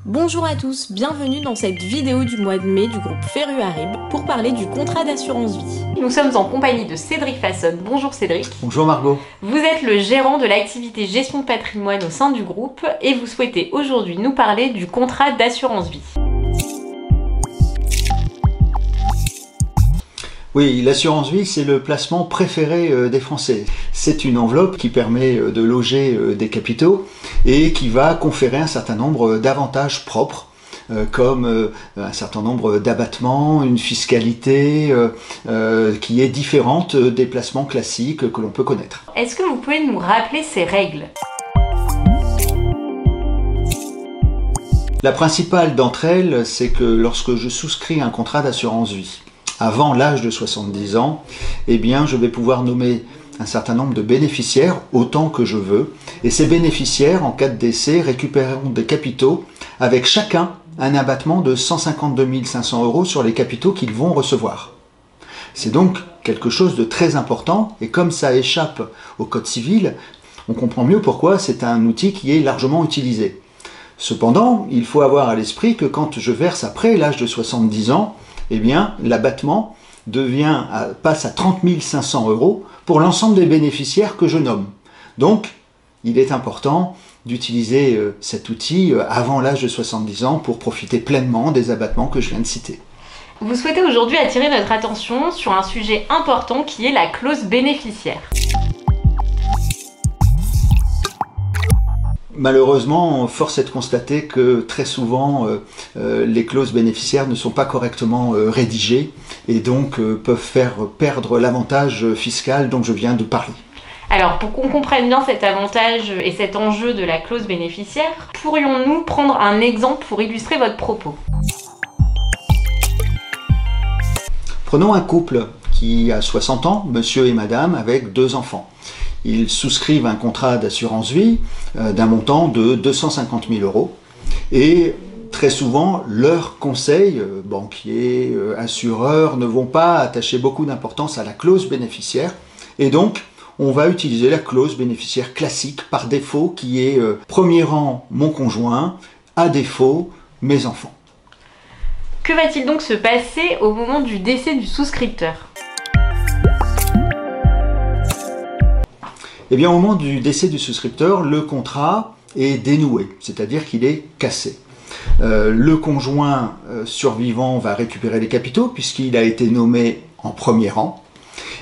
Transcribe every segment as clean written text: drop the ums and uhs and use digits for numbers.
Bonjour à tous, bienvenue dans cette vidéo du mois de mai du groupe Ferruarib pour parler du contrat d'assurance vie. Nous sommes en compagnie de Cédric Fassonne. Bonjour Cédric. Bonjour Margot. Vous êtes le gérant de l'activité gestion de patrimoine au sein du groupe et vous souhaitez aujourd'hui nous parler du contrat d'assurance vie. Oui, l'assurance vie, c'est le placement préféré des Français. C'est une enveloppe qui permet de loger des capitaux et qui va conférer un certain nombre d'avantages propres, comme un certain nombre d'abattements, une fiscalité qui est différente des placements classiques que l'on peut connaître. Est-ce que vous pouvez nous rappeler ces règles ? La principale d'entre elles, c'est que lorsque je souscris un contrat d'assurance vie, avant l'âge de 70 ans, eh bien, je vais pouvoir nommer un certain nombre de bénéficiaires, autant que je veux, et ces bénéficiaires, en cas de décès, récupéreront des capitaux avec chacun un abattement de 152 500 € sur les capitaux qu'ils vont recevoir. C'est donc quelque chose de très important, et comme ça échappe au Code civil, on comprend mieux pourquoi c'est un outil qui est largement utilisé. Cependant, il faut avoir à l'esprit que quand je verse après l'âge de 70 ans, eh bien, l'abattement passe à 30 500 € pour l'ensemble des bénéficiaires que je nomme. Donc, il est important d'utiliser cet outil avant l'âge de 70 ans pour profiter pleinement des abattements que je viens de citer. Vous souhaitez aujourd'hui attirer notre attention sur un sujet important qui est la clause bénéficiaire. Malheureusement, force est de constater que très souvent, les clauses bénéficiaires ne sont pas correctement rédigées et donc peuvent faire perdre l'avantage fiscal dont je viens de parler. Alors, pour qu'on comprenne bien cet avantage et cet enjeu de la clause bénéficiaire, pourrions-nous prendre un exemple pour illustrer votre propos ? Prenons un couple qui a 60 ans, monsieur et madame, avec 2 enfants. Ils souscrivent un contrat d'assurance vie d'un montant de 250 000 € et très souvent leurs conseils, banquiers, assureurs, ne vont pas attacher beaucoup d'importance à la clause bénéficiaire et donc on va utiliser la clause bénéficiaire classique par défaut qui est premier rang mon conjoint, à défaut mes enfants. Que va-t-il donc se passer au moment du décès du souscripteur ? Eh bien, au moment du décès du souscripteur, le contrat est dénoué, c'est-à-dire qu'il est cassé. Le conjoint survivant va récupérer les capitaux puisqu'il a été nommé en premier rang.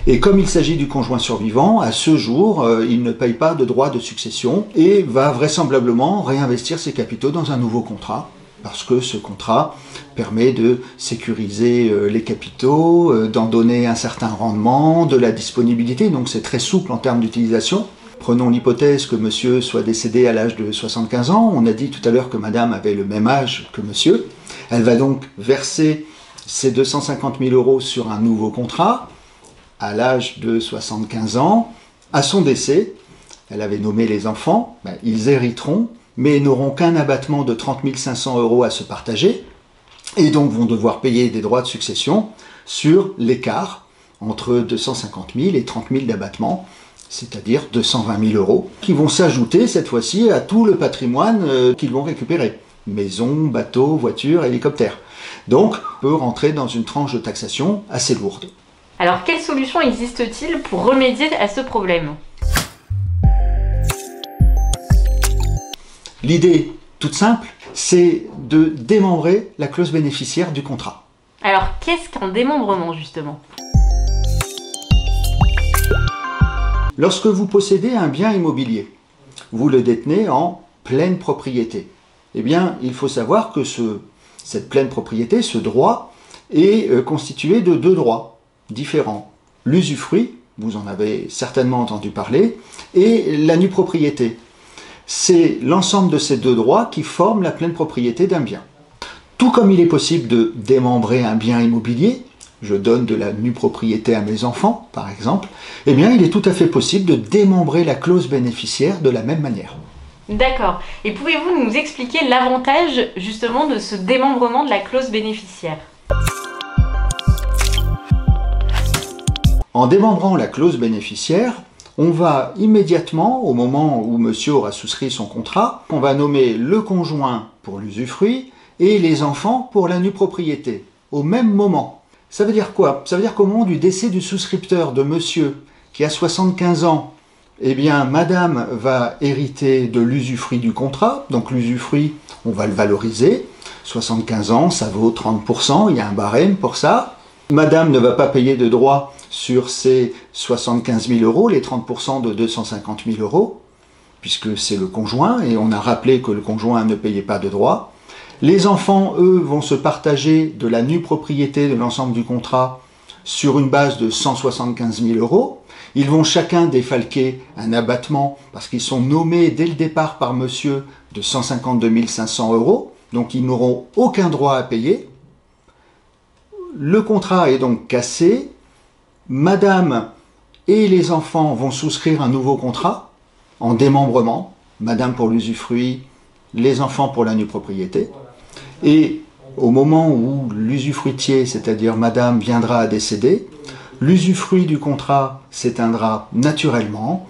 Et comme il s'agit du conjoint survivant, à ce jour, il ne paye pas de droit de succession et va vraisemblablement réinvestir ses capitaux dans un nouveau contrat, parce que ce contrat permet de sécuriser les capitaux, d'en donner un certain rendement, de la disponibilité, donc c'est très souple en termes d'utilisation. Prenons l'hypothèse que monsieur soit décédé à l'âge de 75 ans, on a dit tout à l'heure que madame avait le même âge que monsieur, elle va donc verser ses 250 000 € sur un nouveau contrat, à l'âge de 75 ans, à son décès, elle avait nommé les enfants, ils hériteront, mais n'auront qu'un abattement de 30 500 € à se partager, et donc vont devoir payer des droits de succession sur l'écart entre 250 000 et 30 000 d'abattement, c'est-à-dire 220 000 €, qui vont s'ajouter cette fois-ci à tout le patrimoine qu'ils vont récupérer. Maison, bateau, voiture, hélicoptère. Donc, on peut rentrer dans une tranche de taxation assez lourde. Alors, quelle solution existe-t-il pour remédier à ce problème ? L'idée toute simple, c'est de démembrer la clause bénéficiaire du contrat. Alors, qu'est-ce qu'un démembrement, justement ? Lorsque vous possédez un bien immobilier, vous le détenez en pleine propriété. Eh bien, il faut savoir que cette pleine propriété, ce droit, est constitué de 2 droits différents. L'usufruit, vous en avez certainement entendu parler, et la nue propriété. C'est l'ensemble de ces 2 droits qui forment la pleine propriété d'un bien. Tout comme il est possible de démembrer un bien immobilier, je donne de la nue propriété à mes enfants, par exemple, eh bien il est tout à fait possible de démembrer la clause bénéficiaire de la même manière. D'accord. Et pouvez-vous nous expliquer l'avantage justement de ce démembrement de la clause bénéficiaire ? En démembrant la clause bénéficiaire, on va immédiatement, au moment où monsieur aura souscrit son contrat, on va nommer le conjoint pour l'usufruit et les enfants pour la nue propriété, au même moment. Ça veut dire quoi? Ça veut dire qu'au moment du décès du souscripteur de monsieur, qui a 75 ans, eh bien, madame va hériter de l'usufruit du contrat. Donc l'usufruit, on va le valoriser. 75 ans, ça vaut 30%, il y a un barème pour ça. Madame ne va pas payer de droits sur ces 75 000 euros, les 30% de 250 000 euros, puisque c'est le conjoint, et on a rappelé que le conjoint ne payait pas de droits. Les enfants, eux, vont se partager de la nue propriété de l'ensemble du contrat sur une base de 175 000 euros. Ils vont chacun défalquer un abattement, parce qu'ils sont nommés dès le départ par monsieur, de 152 500 euros, donc ils n'auront aucun droit à payer. Le contrat est donc cassé. Madame et les enfants vont souscrire un nouveau contrat en démembrement. Madame pour l'usufruit, les enfants pour la nue propriété. Et au moment où l'usufruitier, c'est-à-dire madame, viendra à décéder, l'usufruit du contrat s'éteindra naturellement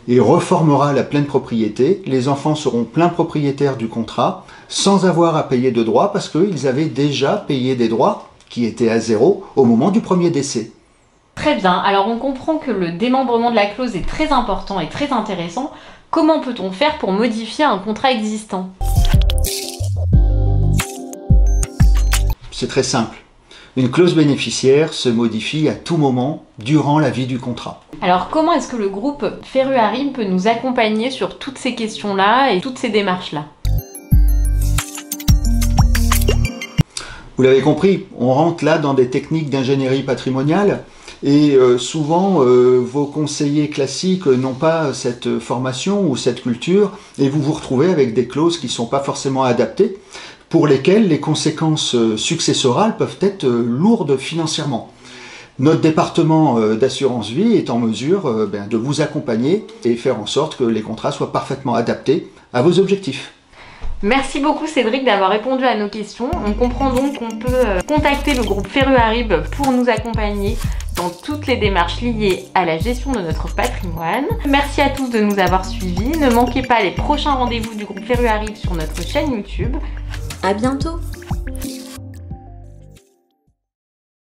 et reformera la pleine propriété. Les enfants seront pleins propriétaires du contrat sans avoir à payer de droits parce qu'ils avaient déjà payé des droits qui étaient à zéro au moment du premier décès. Très bien, alors on comprend que le démembrement de la clause est très important et très intéressant. Comment peut-on faire pour modifier un contrat existant? C'est très simple. Une clause bénéficiaire se modifie à tout moment durant la vie du contrat. Alors comment est-ce que le groupe Feruarim peut nous accompagner sur toutes ces questions-là et toutes ces démarches-là? Vous l'avez compris, on rentre là dans des techniques d'ingénierie patrimoniale et souvent vos conseillers classiques n'ont pas cette formation ou cette culture et vous vous retrouvez avec des clauses qui ne sont pas forcément adaptées, pour lesquelles les conséquences successorales peuvent être lourdes financièrement. Notre département d'assurance vie est en mesure de vous accompagner et faire en sorte que les contrats soient parfaitement adaptés à vos objectifs. Merci beaucoup Cédric d'avoir répondu à nos questions. On comprend donc qu'on peut contacter le groupe Feruarib pour nous accompagner dans toutes les démarches liées à la gestion de notre patrimoine. Merci à tous de nous avoir suivis. Ne manquez pas les prochains rendez-vous du groupe Feruarib sur notre chaîne YouTube. À bientôt!